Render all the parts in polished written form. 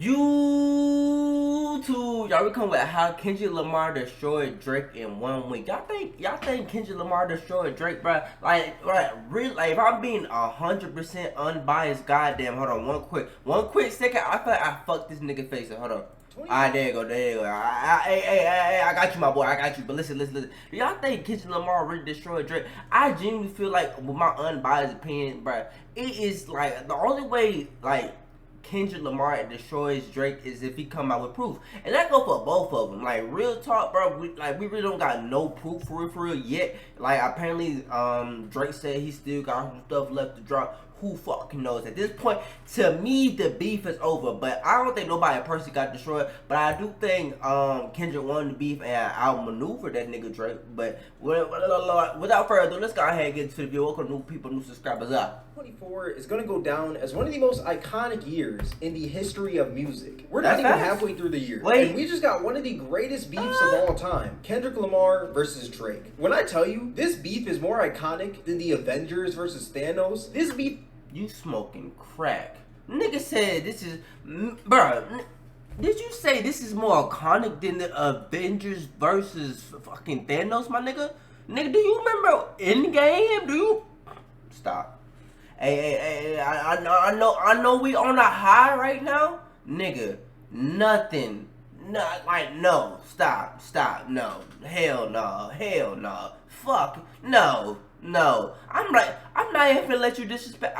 YouTube, y'all, we come with how Kendrick Lamar destroyed Drake in 1 week. Y'all think Kendrick Lamar destroyed Drake, bro? Like, really, like, if I'm being 100% unbiased, goddamn, hold on, one quick second, I feel like I fucked this nigga face. Hold on. Alright, there you go. I got you, my boy. I got you. But listen. Do y'all think Kendrick Lamar really destroyed Drake? I genuinely feel like, with my unbiased opinion, bro, it is like the only way, like, Kendrick Lamar destroys Drake is if he come out with proof, and that go for both of them. Like, real talk, bro. We really don't got no proof for real yet. Like, apparently, Drake said he still got some stuff left to drop. Who fucking knows? At this point, to me, the beef is over. But I don't think nobody personally got destroyed. But I do think Kendrick won the beef and outmaneuvered that nigga Drake. But without further ado, let's go ahead and get into the video. Welcome new people, new subscribers up. 24 is going to go down as one of the most iconic years in the history of music. We're not even halfway through the year. And we just got one of the greatest beefs of all time. Kendrick Lamar versus Drake. When I tell you, this beef is more iconic than the Avengers versus Thanos, this beef... You smoking crack. Nigga said this is... Bro, did you say this is more iconic than the Avengers versus fucking Thanos, my nigga? Nigga, do you remember Endgame? Do you... Stop. Hey, I know we on a high right now. Nigga, nothing. No, stop, no. Hell no. Fuck, no. I'm not even finna let you disrespect.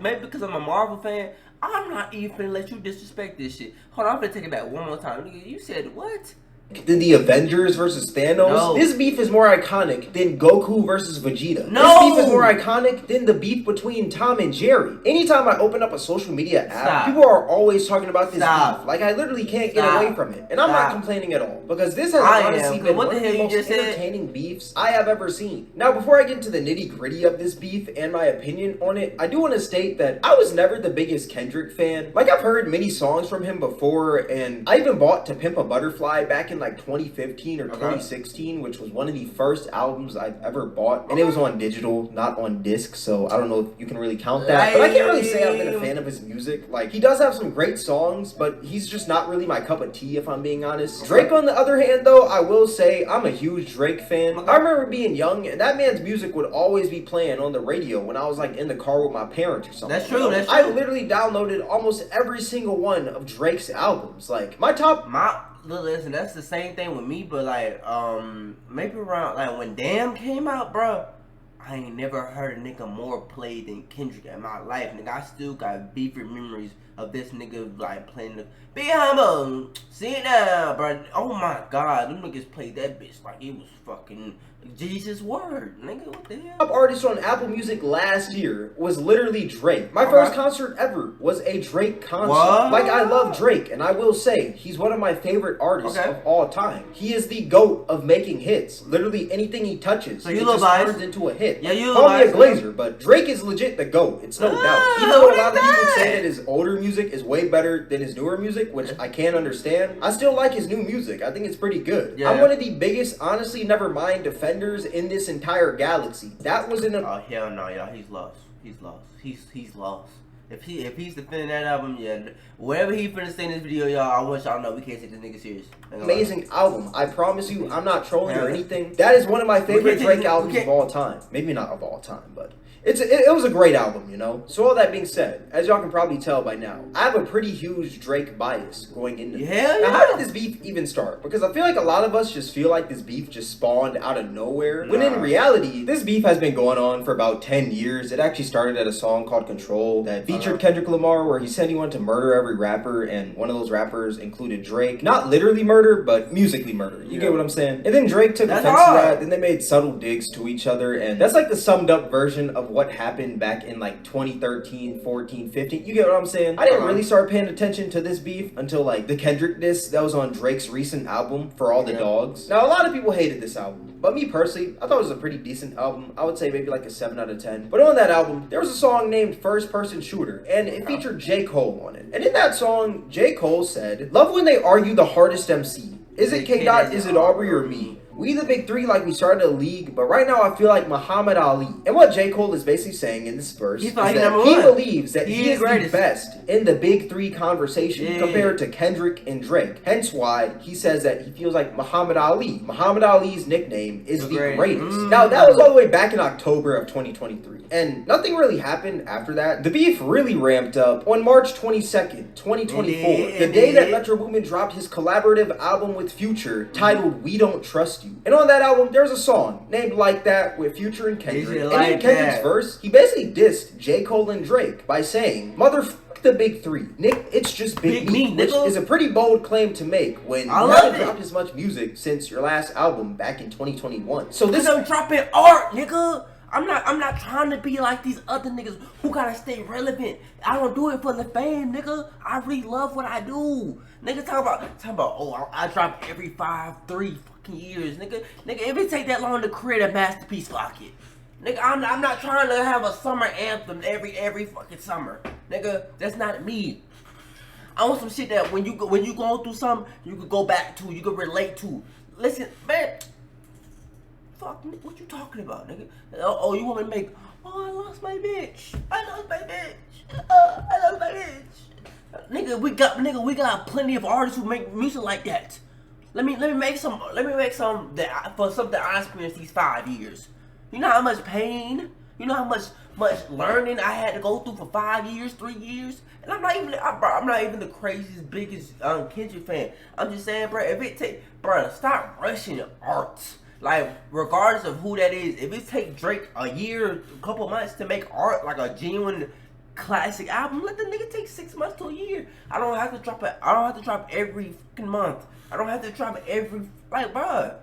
Maybe because I'm a Marvel fan, I'm not even finna let you disrespect this shit. Hold on, I'm finna take it back one more time. Nigga, you said what? Than the Avengers versus Thanos. No. This beef is more iconic than Goku versus Vegeta. No. This beef is more iconic than the beef between Tom and Jerry. Anytime I open up a social media app, people are always talking about this beef. Like, I literally can't get away from it. And I'm not complaining at all. Because this has honestly been one of the most entertaining beefs I have ever seen. Now, before I get into the nitty gritty of this beef and my opinion on it, I do want to state that I was never the biggest Kendrick fan. Like, I've heard many songs from him before, and I even bought To Pimp a Butterfly back in like 2015 or 2016, which was one of the first albums I've ever bought, and it was on digital, not on disc, so I don't know if you can really count that, but I can't really say I've been a fan of his music. Like, he does have some great songs, but he's just not really my cup of tea, if I'm being honest. Drake, on the other hand, though, I will say I'm a huge Drake fan. I remember being young, and that man's music would always be playing on the radio when I was like in the car with my parents or something. That's true. I literally downloaded almost every single one of Drake's albums. Like, listen, that's the same thing with me, but like, maybe around, like, when Damn came out, bro, I ain't never heard a nigga more played than Kendrick in my life, nigga. I still got beefy memories of this nigga, like, playing the Be Humble, sit down, bro. Oh my god, them niggas played that bitch like it was fucking Jesus' word, nigga. What the hell? Top artist on Apple Music last year was literally Drake. My first concert ever was a Drake concert. What? Like, I love Drake, and I will say he's one of my favorite artists of all time. He is the GOAT of making hits. Literally anything he touches, it just turns into a hit. Yeah, you call me a glazer, but Drake is legit the GOAT. It's no doubt. Even though a lot of people say that his older music is way better than his newer music, which I can't understand, I still like his new music. I think it's pretty good. Yeah. I'm one of the biggest, honestly, never mind defenders in this entire galaxy. That was in a... Oh, hell no, y'all. He's lost. He's lost. If he's defending that album, yeah, whatever he finna say in this video, y'all, I want y'all to know we can't take this nigga serious. Amazing album. I promise you, I'm not trolling or anything. That is one of my favorite Drake albums of all time. Maybe not of all time, but... It was a great album, you know? So all that being said, as y'all can probably tell by now, I have a pretty huge Drake bias going into this. Now, how did this beef even start? Because I feel like a lot of us just feel like this beef just spawned out of nowhere. When in reality, this beef has been going on for about 10 years. It actually started at a song called Control that featured Kendrick Lamar, where he said he wanted to murder every rapper, and one of those rappers included Drake. Not literally murder, but musically murder. You get what I'm saying? And then Drake took offense to that, then they made subtle digs to each other, and that's like the summed up version of what happened back in like 2013, 14, 15. You get what I'm saying? I didn't really start paying attention to this beef until like the Kendrick diss that was on Drake's recent album, For All the Dogs. Now, a lot of people hated this album, but me personally, I thought it was a pretty decent album. I would say maybe like a 7 out of 10. But on that album, there was a song named First Person Shooter, and it featured J. Cole on it. And in that song, J. Cole said, "Love when they argue the hardest MC. Is it K. Dot, is it Aubrey or me? We the big three, like we started a league, but right now I feel like Muhammad Ali. And what J. Cole is basically saying in this verse is that he believes that he is the best in the big three conversation compared to Kendrick and Drake. Hence why he says that he feels like Muhammad Ali's nickname is the greatest. Now, that was all the way back in October of 2023. And nothing really happened after that. The beef really ramped up on March 22nd, 2024. The day that Metro Boomin dropped his collaborative album with Future titled We Don't Trust You. And on that album, there's a song named Like That with Future and Kendrick. And in Kendrick's verse, he basically dissed J. Cole and Drake by saying, "Motherfuck the big three. Nick, it's just big me," which is a pretty bold claim to make when you haven't dropped as much music since your last album back in 2021. So this I'm dropping art, nigga. I'm not trying to be like these other niggas who gotta stay relevant. I don't do it for the fame, nigga. I really love what I do. Nigga talk about oh, I drop every 3 fucking years, nigga. Nigga, if it take that long to create a masterpiece, fuck it. Nigga, I'm not trying to have a summer anthem every fucking summer. Nigga, that's not me. I want some shit that when you going through something, you could go back to, you could relate to. Listen, man. Fuck, what you talking about, nigga? Oh, you want me to make? Oh, I lost my bitch. I lost my bitch. Nigga, we got plenty of artists who make music like that. Let me make some that for something I experienced these 5 years. You know how much pain? You know how much learning I had to go through for 5 years, 3 years? And I'm not even the craziest, biggest Kendrick fan. I'm just saying, bro, if it take, bro, stop rushing art. Like, regardless of who that is, if it take Drake a year, a couple months to make art, like a genuine classic album, let the nigga take 6 months to a year. I don't have to drop it. I don't have to drop every fucking month. I don't have to drop every, like, bruh.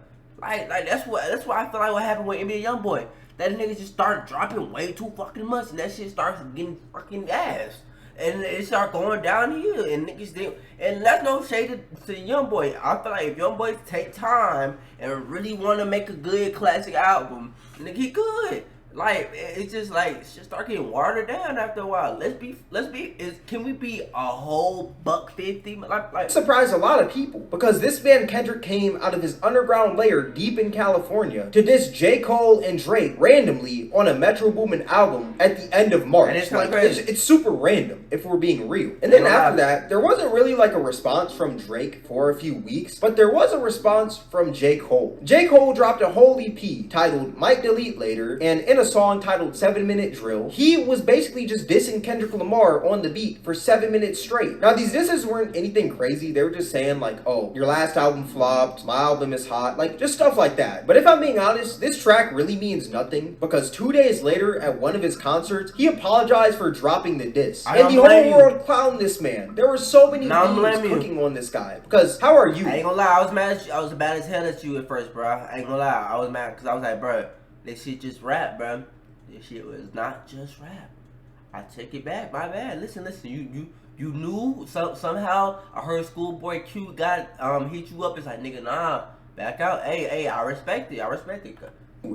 Like that's why I feel like what happened with NBA YoungBoy. That nigga just started dropping way too fucking much, and that shit starts getting fucking ass. And it start going downhill, and niggas did. And that's no shade to YoungBoy. I feel like if YoungBoy take time and really want to make a good classic album, nigga, he could. Like, it's just like, shit start getting watered down after a while. Can we be a whole $150? Like surprised a lot of people, because this man Kendrick came out of his underground lair deep in California to diss J. Cole and Drake randomly on a Metro Boomin album at the end of March. It's super random, if we're being real. And then after that, there wasn't really like a response from Drake for a few weeks, but there was a response from J. Cole. J. Cole dropped a whole EP titled Might Delete Later, and in a song titled 7 Minute Drill, he was basically just dissing Kendrick Lamar on the beat for 7 minutes straight. Now, these disses weren't anything crazy. They were just saying like, oh, your last album flopped, my album is hot, like just stuff like that. But if I'm being honest, this track really means nothing, because 2 days later at one of his concerts, he apologized for dropping the diss. And the whole world clowned this man. There were so many memes cooking on this guy. Because how are you? I ain't gonna lie, I was mad at you. I was mad as hell at you at first, bro. I ain't gonna lie. I was mad because I was like, bro, this shit just rap, bro. This shit was not just rap. I take it back. My bad. Listen. You knew somehow. I heard Schoolboy Q got hit you up. It's like, nigga, nah, back out. Hey, I respect it.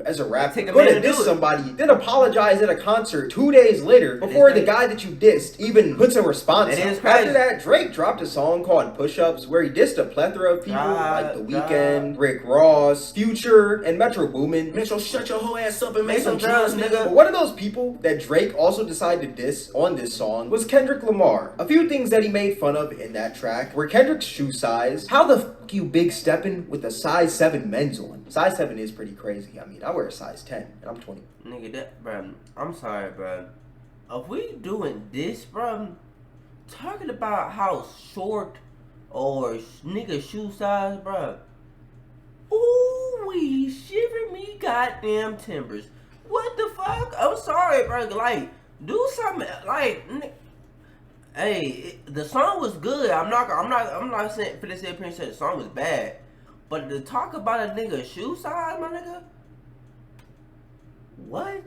As a rapper, go to diss somebody, then apologize at a concert 2 days later before the guy that you dissed even puts a response. After that, Drake dropped a song called Push Ups where he dissed a plethora of people like The Weeknd, Rick Ross, Future, and Metro Boomin. Man, so shut your whole ass up and make some drugs, nigga. But one of those people that Drake also decided to diss on this song was Kendrick Lamar. A few things that he made fun of in that track were Kendrick's shoe size. How the fuck you big stepping with a size 7 men's on? Size 7 is pretty crazy. I mean, I wear a size 10, and I'm 20. Nigga, that, bro, I'm sorry, bro. If we doing this, bro, talking about how short or nigga shoe size, bro. Ooh, we shiver me goddamn timbers. What the fuck? I'm sorry, bro. Like, do something. Like, hey, the song was good. I'm not saying for this appearance that the song was bad. But to talk about a nigga shoe size, my nigga, What?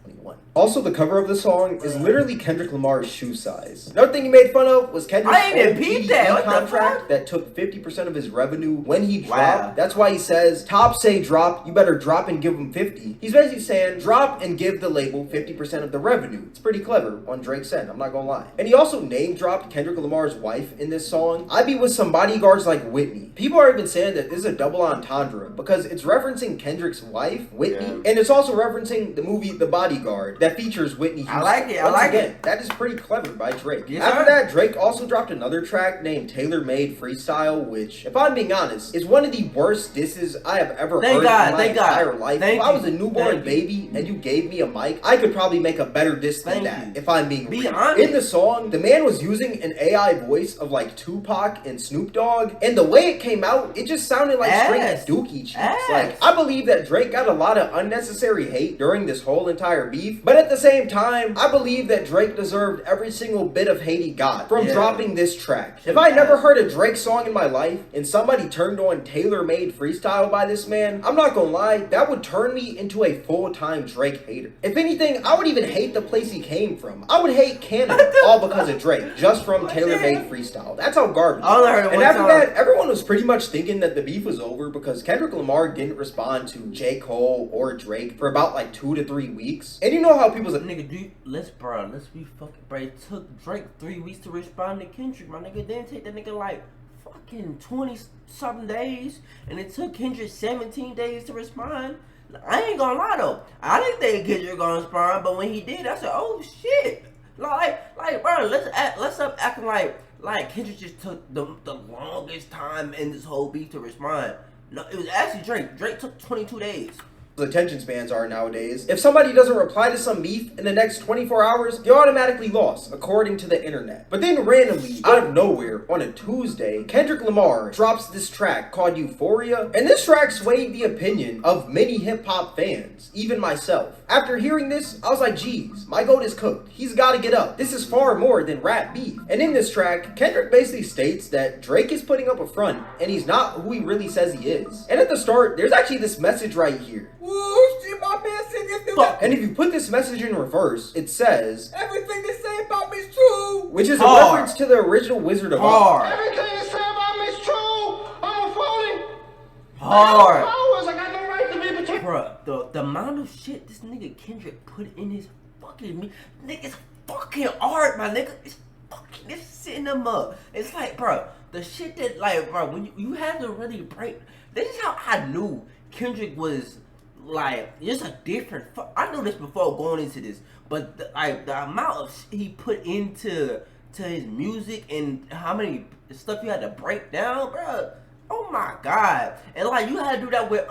21. Also, the cover of the song is literally Kendrick Lamar's shoe size. Another thing he made fun of was Kendrick's I didn't even peep that. What the contract fuck? that took 50% of his revenue when he dropped. Wow. That's why he says, top say drop, you better drop and give him 50. He's basically saying, drop and give the label 50% of the revenue. It's pretty clever on Drake's end, I'm not gonna lie. And he also name dropped Kendrick Lamar's wife in this song. I be with some bodyguards like Whitney. People are even saying that this is a double entendre because it's referencing Kendrick's wife, Whitney, and it's also referencing the movie The Bodyguard that features Whitney Houston. I like it. I like it. That is pretty clever by Drake. Yes, After sir. that, Drake also dropped another track named Tailor Made Freestyle, which, if I'm being honest, is one of the worst disses I have ever heard in my entire life. If I was a newborn baby and you gave me a mic, I could probably make a better diss than that, if I'm being real. Honest. In the song, the man was using an AI voice of like Tupac and Snoop Dogg, and the way it came out, it just sounded like straight dookie cheeks. Like, I believe that Drake got a lot of unnecessary hate during this whole entire beef, but at the same time, I believe that Drake deserved every single bit of hate he got from dropping this track. If I never heard a Drake song in my life and somebody turned on Tailor Made Freestyle by this man, I'm not gonna lie, that would turn me into a full-time Drake hater. If anything, I would even hate the place he came from. I would hate Canada all because of Drake, just from Tailor Made Freestyle. That's how garbage. And after that, everyone was pretty much thinking that the beef was over because Kendrick Lamar didn't respond to J. Cole or Drake for about like 2 to 3 weeks. And you know how people's like, nigga, dude, let's be fucking, bro. It took Drake 3 weeks to respond to Kendrick, my nigga. Didn't take that nigga like fucking 20-something days, and it took Kendrick 17 days to respond. I ain't gonna lie though, I didn't think Kendrick gonna respond, but when he did, I said, oh shit. Like, bro, let's stop acting like Kendrick just took the longest time in this whole beef to respond. No, it was actually Drake. Drake took 22 days. Attention spans are nowadays. If somebody doesn't reply to some beef in the next 24 hours, you're automatically lost, according to the internet. But then randomly, out of nowhere, on a Tuesday, Kendrick Lamar drops this track called Euphoria, and this track swayed the opinion of many hip-hop fans, even myself. After hearing this, I was like, geez, my goat is cooked. He's gotta get up. This is far more than rap beef. And in this track, Kendrick basically states that Drake is putting up a front, and he's not who he really says he is. And at the start, there's actually this message right here. And if you put this message in reverse, it says, everything they say about me is true, which is a reference to the original Wizard of Oz. Everything they say about me is true. I'm a phony. Hard. I got no right to be protected. Bruh, the amount of shit this nigga Kendrick put in his fucking nigga's fucking art, my nigga. It's sitting them up. It's like, bro, the shit that, like, bro, when you have to really break. This is how I knew Kendrick was. Like, it's a different. I knew this before going into this, but the amount of shit he put into his music and how many stuff you had to break down, bro. Oh my god! And like you had to do that with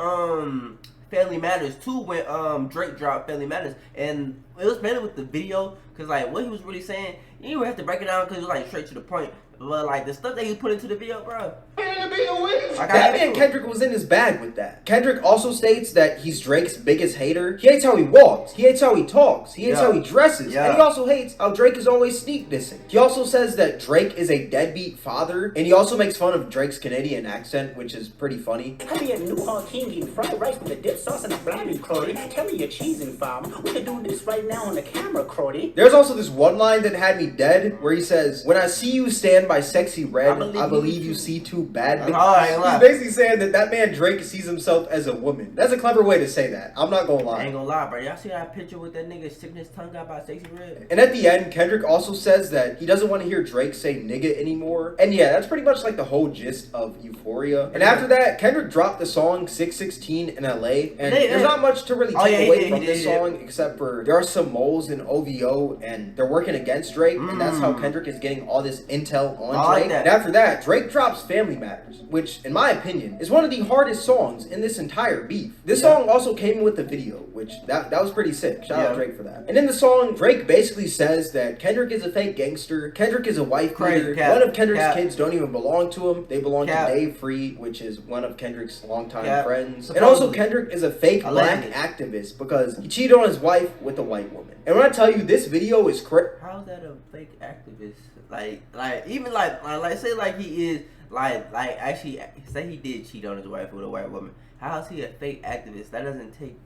Family Matters too when Drake dropped Family Matters, and it was better with the video because like what he was really saying, you didn't have to break it down because it was like straight to the point. But like the stuff that he put into the video, bro. That man Kendrick was in his bag with that. Kendrick also states that he's Drake's biggest hater. He hates how he walks. He hates how he talks. He hates how he dresses. And he also hates how Drake is always sneak dissing. He also says that Drake is a deadbeat father. And he also makes fun of Drake's Canadian accent, which is pretty funny. I be a New Hall King eating fried rice with a dip sauce and a blinding Crody. Tell me your cheesing farm. We can do this right now on the camera, Crody. There's also this one line that had me dead where he says, when I see you stand by sexy red, I believe you see two bad bitches. He's basically saying that man Drake sees himself as a woman. That's a clever way to say that. I'm not gonna lie. I ain't gonna lie, bro. Y'all see that picture with that nigga sticking his tongue out by Stacey Red? And at the end, Kendrick also says that he doesn't want to hear Drake say nigga anymore. And yeah, that's pretty much like the whole gist of Euphoria. And after that, Kendrick dropped the song 616 in LA. And there's not much to really take away from this song except for there are some moles in OVO and they're working against Drake. And that's how Kendrick is getting all this intel on Drake. And after that, Drake drops Family Matters, which in my opinion is one of the hardest songs in this entire beef. This song also came with the video, which that was pretty sick. Shout out Drake for that. And in the song, Drake basically says that Kendrick is a fake gangster, Kendrick is a wife beater, one of Kendrick's kids don't even belong to him, they belong to Dave Free, which is one of Kendrick's longtime friends. And also Kendrick is a fake black activist because he cheated on his wife with a white woman. And when I tell you this video is how's that a fake activist? Like even like say like he is like actually say he did cheat on his wife with a white woman. How is he a fake activist? That doesn't take.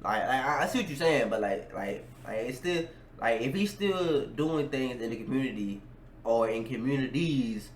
I see what you're saying, but like it's still like if he's still doing things in the community or in communities,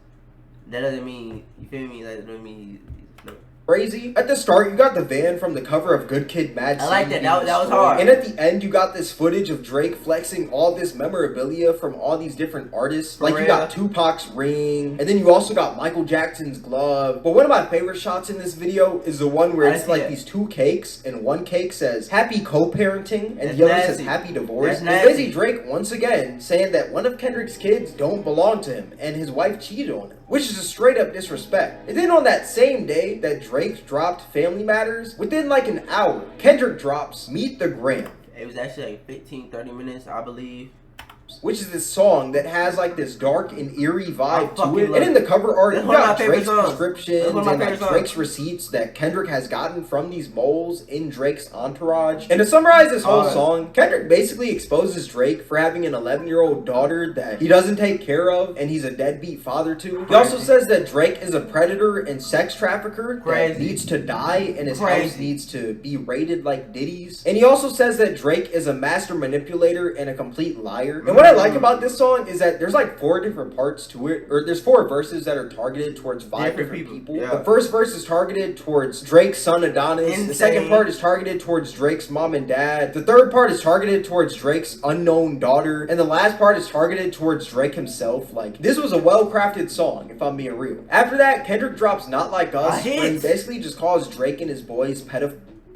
that doesn't mean, you feel me? That doesn't mean he's crazy. At the start, you got the van from the cover of Good Kid, Mad City. I like that. That was hard. And at the end, you got this footage of Drake flexing all this memorabilia from all these different artists. Like, you got Tupac's ring, and then you also got Michael Jackson's glove. But one of my favorite shots in this video is the one where it's like these two cakes, and one cake says happy co-parenting, and the other says happy divorce. It's basically Drake once again saying that one of Kendrick's kids don't belong to him, and his wife cheated on him, which is a straight up disrespect. And then on that same day that Drake dropped Family Matters, within like an hour, Kendrick drops Meet the Gram. It was actually like 15-30 minutes, I believe. Which is this song that has like this dark and eerie vibe to it. And in the cover art, you got Drake's prescriptions and like Drake's receipts that Kendrick has gotten from these moles in Drake's entourage. And to summarize this whole song, Kendrick basically exposes Drake for having an 11-year-old daughter that he doesn't take care of and he's a deadbeat father to. He also says that Drake is a predator and sex trafficker that needs to die and his house needs to be raided like Diddy's. And he also says that Drake is a master manipulator and a complete liar. And what I like about this song is that there's like 4 different parts to it, or there's 4 verses that are targeted towards 5 different people. Yeah. The first verse is targeted towards Drake's son Adonis. The second part is targeted towards Drake's mom and dad. The third part is targeted towards Drake's unknown daughter. And the last part is targeted towards Drake himself. Like, this was a well-crafted song, if I'm being real. After that, Kendrick drops Not Like Us, where he basically just calls Drake and his boys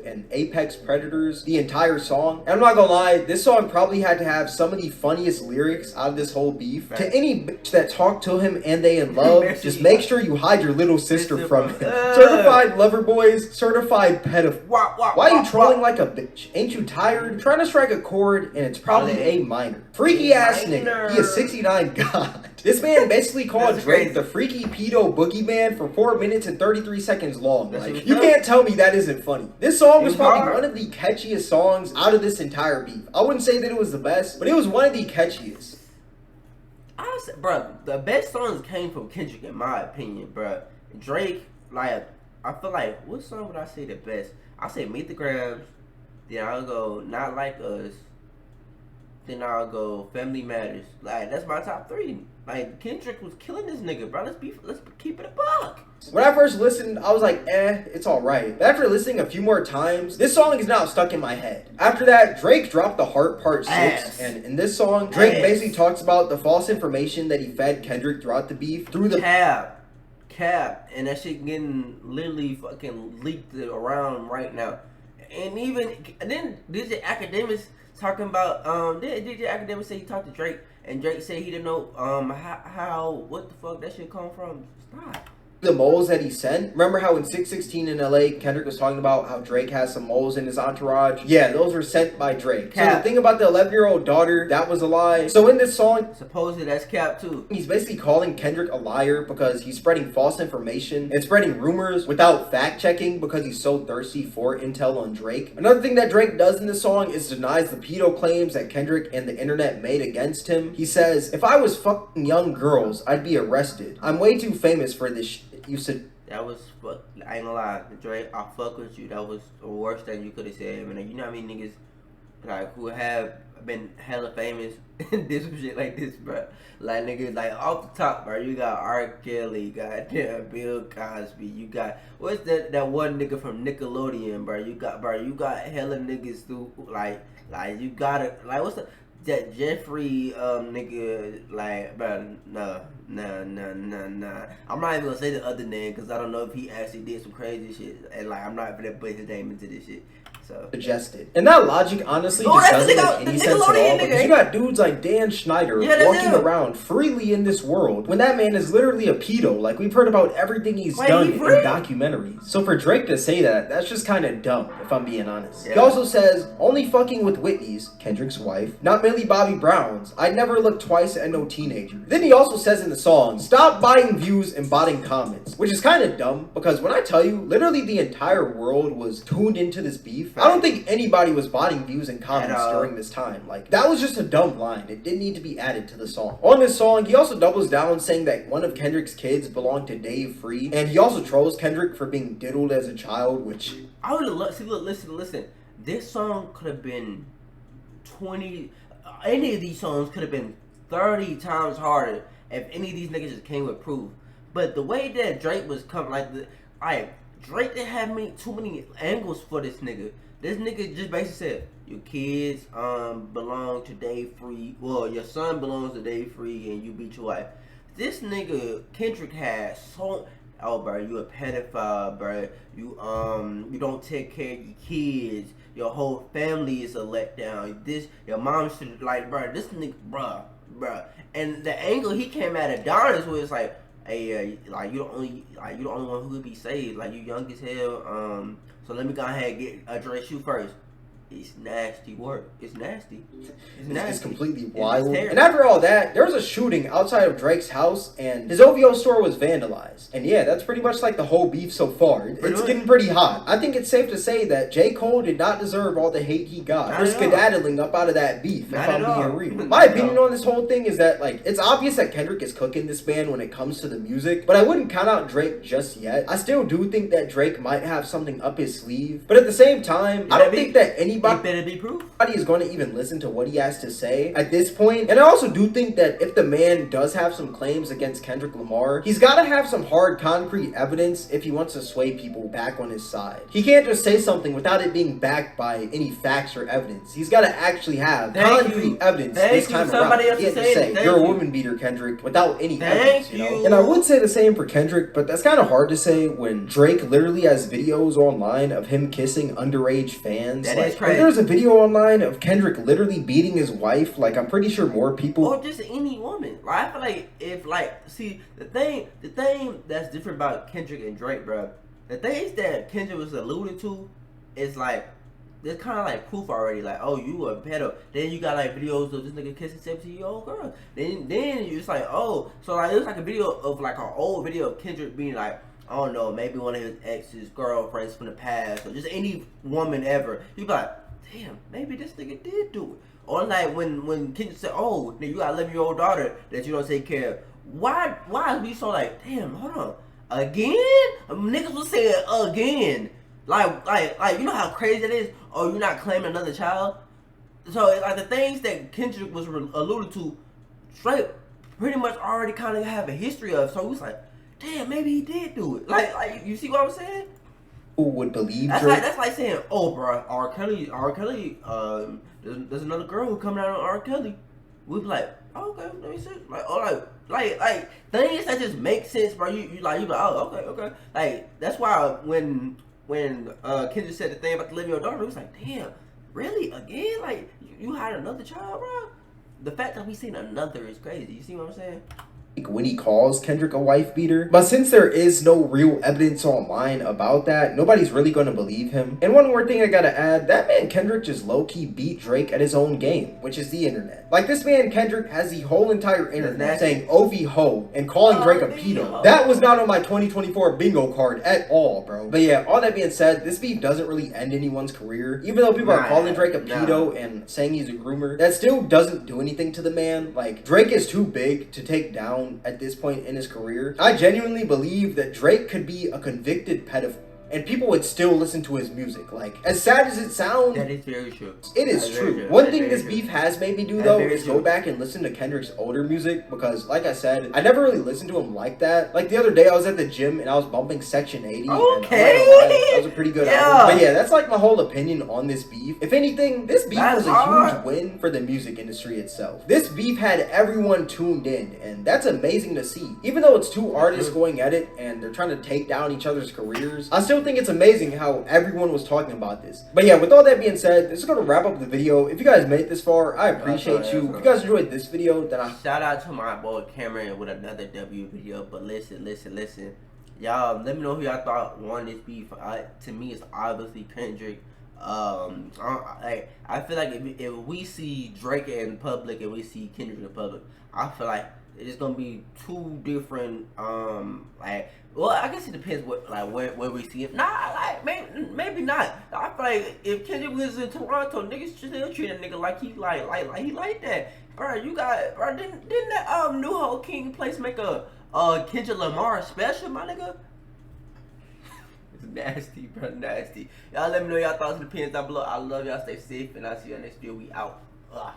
and apex predators the entire song. And I'm not gonna lie, this song probably had to have some of the funniest lyrics out of this whole beef. To any bitch that talked to him and they in love, just make sure you hide your little sister from him. Certified lover boys, certified pedophile. Why are you trolling like a bitch? Ain't you tired? You're trying to strike a chord and it's probably A minor. Freaky ass nigga. He is 69 God. This man basically called Drake the freaky pedo boogeyman for 4 minutes and 33 seconds long. Like, you can't tell me that isn't funny. This song was probably one of the catchiest songs out of this entire beef. I wouldn't say that it was the best, but it was one of the catchiest. Honestly, bro, the best songs came from Kendrick, in my opinion, bro. Drake, like, I feel like, what song would I say the best? I say Meet the Grabs, then I'll go Not Like Us, then I'll go Family Matters. Like, that's my top 3. Like, Kendrick was killing this nigga, bro. Let's keep it a buck. When I first listened, I was like, it's alright. But after listening a few more times, this song is now stuck in my head. After that, Drake dropped The Heart Part 6. And in this song, Drake basically talks about the false information that he fed Kendrick throughout the beef. Through the cap. And that shit getting literally fucking leaked around right now. And then DJ Academics talking about, DJ Academics say he talked to Drake. And Drake said he didn't know what the fuck that shit come from. Stop. The moles that he sent. Remember how in 616 in LA, Kendrick was talking about how Drake has some moles in his entourage? Yeah, those were sent by Drake. Cap. So the thing about the 11-year-old daughter, that was a lie. So in this song, supposedly that's cap too. He's basically calling Kendrick a liar because he's spreading false information and spreading rumors without fact checking because he's so thirsty for intel on Drake. Another thing that Drake does in this song is denies the pedo claims that Kendrick and the internet made against him. He says, if I was fucking young girls, I'd be arrested. I'm way too famous for this shit. You said that was fuck. I ain't gonna lie, Drake. I fuck with you. That was the worst thing you could have said. Man, you know how many niggas like who have been hella famous and did some shit like this, bro. Like niggas like off the top, bro. You got R. Kelly, goddamn Bill Cosby. You got what's that one nigga from Nickelodeon, bro. You got hella niggas who like you gotta like what's that Jeffrey nigga, like, bro, nah. I'm not even gonna say the other name because I don't know if he actually did some crazy shit, and like I'm not gonna put his name into this shit. So suggested. And that logic honestly just doesn't make any sense at all, because you got dudes like Dan Schneider walking around freely in this world when that man is literally a pedo. Like, we've heard about everything he's done in documentaries. So for Drake to say that, that's just kind of dumb, if I'm being honest. Yeah. He also says, only fucking with Whitney's, Kendrick's wife, not Millie Bobby Brown's. I'd never look twice at no teenager. Then he also says in the song, stop buying views and botting comments, which is kind of dumb because when I tell you, literally the entire world was tuned into this beef. I don't think anybody was botting views and comments during this time. Like, that was just a dumb line. It didn't need to be added to the song. On this song, he also doubles down saying that one of Kendrick's kids belonged to Dave Free, and he also trolls Kendrick for being diddled as a child, which I would have loved. See, look, listen. this song could have been 20. Any of these songs could have been 30 times harder if any of these niggas just came with proof. But the way that Drake was coming, Drake didn't have too many angles for this nigga. This nigga just basically said, your kids belong to Dave Free. Well, your son belongs to Dave Free, and you beat your wife. This nigga Kendrick has so. Oh, bro, you a pedophile, bro. You don't take care of your kids. Your whole family is a letdown. Your mom should bro. This nigga, bro. And the angle he came at Adonis was like, hey, you the only one who could be saved. Like, you young as hell. So let me go ahead and address you first. It's nasty work. It's nasty. It's completely wild. And after all that, there was a shooting outside of Drake's house, and his OVO store was vandalized. And yeah, that's pretty much like the whole beef so far. It's getting pretty hot. I think it's safe to say that J. Cole did not deserve all the hate he got for skedaddling up out of that beef, if I'm being real. My opinion on this whole thing is that, it's obvious that Kendrick is cooking this man when it comes to the music, but I wouldn't count out Drake just yet. I still do think that Drake might have something up his sleeve, but at the same time, I don't think that anybody is going to even listen to what he has to say at this point. And I also do think that if the man does have some claims against Kendrick Lamar, he's got to have some hard, concrete evidence if he wants to sway people back on his side. He can't just say something without it being backed by any facts or evidence. He's got to actually have concrete evidence this time around. He can't just say, you're a woman beater, Kendrick, without any evidence, you know? And I would say the same for Kendrick, but that's kind of hard to say when Drake literally has videos online of him kissing underage fans. That is crazy. There's a video online of Kendrick literally beating his wife. I'm pretty sure more people, or just any woman. I feel like see, the thing that's different about Kendrick and Drake, bro. The things that Kendrick was alluding to is there's kind of proof already. Oh, you a pedo. Then you got videos of this nigga kissing 17-year-old girl. Then you just oh, so it was a video of an old video of Kendrick being I don't know, maybe one of his ex's girlfriends from the past, or just any woman ever. You be damn, maybe this nigga did do it. Or when Kendrick said, oh, you got an 11-year-old daughter that you don't take care of. Why is we so damn, hold on, again? Niggas was saying again. You know how crazy that is? Oh, you're not claiming another child? So it's the things that Kendrick was alluded to, straight pretty much already kind of have a history of. So it was damn, maybe he did do it. You see what I'm saying? Who would believe that's Drake? That's like saying, oh, bro, R. Kelly, there's another girl who coming out on R. Kelly. We'd be oh, okay, let me see. Things that just make sense, bro. You oh, okay. That's why when Kendrick said the thing about the 11-year-old daughter, it was damn, really, again? You had another child, bro? The fact that we seen another is crazy. You see what I'm saying? When he calls Kendrick a wife beater. But since there is no real evidence online about that, nobody's really going to believe him. And one more thing I gotta add, that man Kendrick just low-key beat Drake at his own game, which is the internet. This man Kendrick has the whole entire internet saying OV ho and calling Drake a pedo. That was not on my 2024 bingo card at all, bro. But yeah, all that being said, this beef doesn't really end anyone's career. Even though people are calling Drake a pedo and saying he's a groomer, that still doesn't do anything to the man. Drake is too big to take down at this point in his career. I genuinely believe that Drake could be a convicted pedophile and people would still listen to his music. As sad as it sounds, that is very true. It is true. One thing this beef has made me do though is go back and listen to Kendrick's older music, because like I said, I never really listened to him like that. The other day I was at the gym and I was bumping Section 80. Okay. And that was a pretty good album. But yeah, that's my whole opinion on this beef. If anything, this beef was a huge win for the music industry itself. This beef had everyone tuned in, and that's amazing to see. Even though it's two artists going at it and they're trying to take down each other's careers, I still think it's amazing how everyone was talking about this. But yeah, with all that being said, this is going to wrap up the video. If you guys made it this far, I appreciate you. If you guys enjoyed this video, then shout out to my boy Cameron with another W video. But listen. Y'all, let me know who y'all thought won this beef. To me, it's obviously Kendrick. I feel like if we see Drake in public and we see Kendrick in public, I feel like it's gonna be two different well, I guess it depends where we see it. Maybe not. I feel like if Kendrick was in Toronto, niggas still treat a nigga like he like that. Bro, didn't that New Whole King place make a Kendrick Lamar special, my nigga? Nasty, bro, nasty. Y'all let me know y'all thoughts and opinions down below. I love y'all. Stay safe, and I'll see you next video. We out. Ugh.